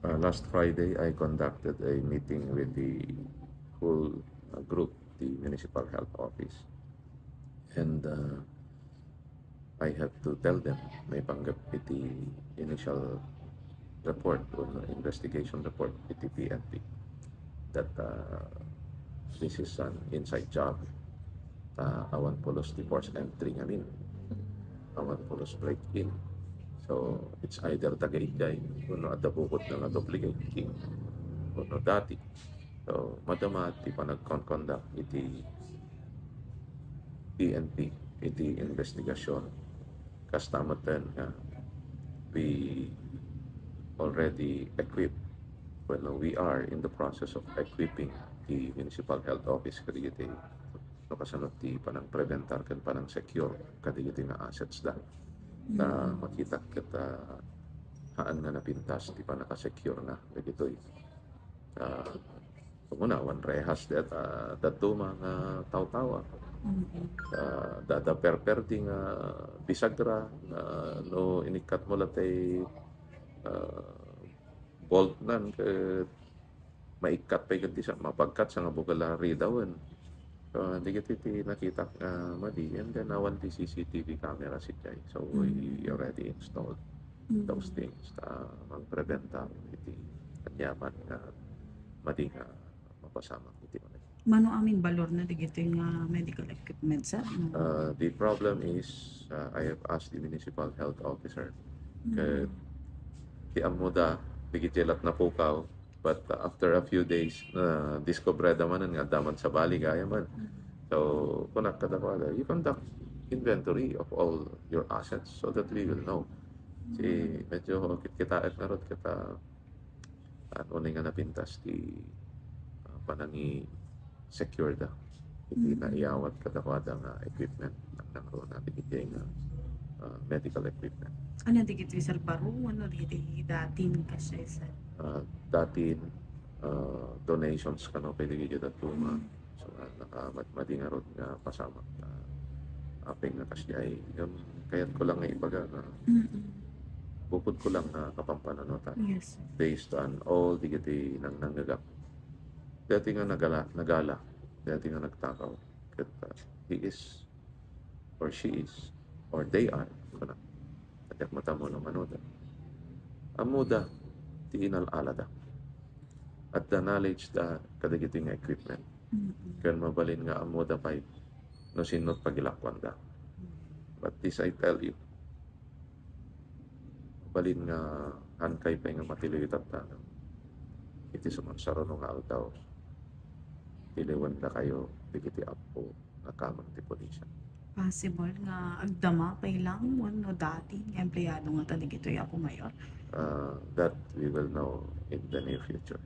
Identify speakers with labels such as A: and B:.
A: Last Friday, I conducted a meeting with the whole group, the Municipal Health Office. And I have to tell them, may panggap iti initial report or investigation report iti PNP that this is an inside job. Awan polos di force entry ngamin. Awan polos break-in. So, it's either tagaigay, kuno at bukod na na-duplicate king, kuno dati. So, madama ti pa nag-conduct iti PNP, iti investigasyon. Kastamatan nga we already equipped. Well, we are in the process of equipping the Municipal Health Office kadigiti no kasanot ti panang preventar ken panang secure kadigiti nga assets da na makita kita haan nga napintas ti panaka-secure na dagitoy muna wan rehas dat datu mga taw-tawa dada perper ti nga bisagra no inikat mo latay bolt nan maikat pa ikot sa mapagkat sa nga bugalari dawan. So, hindi ti nakita nga madi and then awan ti CCTV camera si Jay. So, we already installed those things mag-preventa iti kanyaman nga madi nga mapasama iti manay.
B: Mano amin balor na digito yung medical equipment sa?
A: The problem is I have asked the municipal health officer ti amuda digitelat na pukaw but after a few days discover man nga daman sa bali gaya man. So kunak kada wala you conduct inventory of all your assets so that we will know. Si medyo kitaet na rod kita ano nga napintas ti panangi secure da. Hindi na iawat kada wala nga equipment ng ro natin iti nga medical equipment.
B: Ano digito sir baro? Ano digito dating kasi sir?
A: Datin donations kano pwede gito datuma so nakamadingarod nga pasama apeng nga kasya ay yung kayat ko lang nga ibaga na bukod ko lang na kapampananota
B: Yes.
A: based on all digiti nang nanggagap dati nga nagala dati nga nagtakaw kat he is or she is or they are kuna at matamo ng manoda amuda ti inalala at the knowledge da kadagiti nga equipment kan mabalin nga amuda pay no sinot pagilakwan da but this I tell you balin nga hankay pa nga matilitat ta iti sumansaro no nga aldaw iliwan da kayo digiti apo nga kamang ti pulisya
B: Possible nga agdama pay lang no dating empleyado nga tanig ito ako mayor.
A: that we will know in the near future.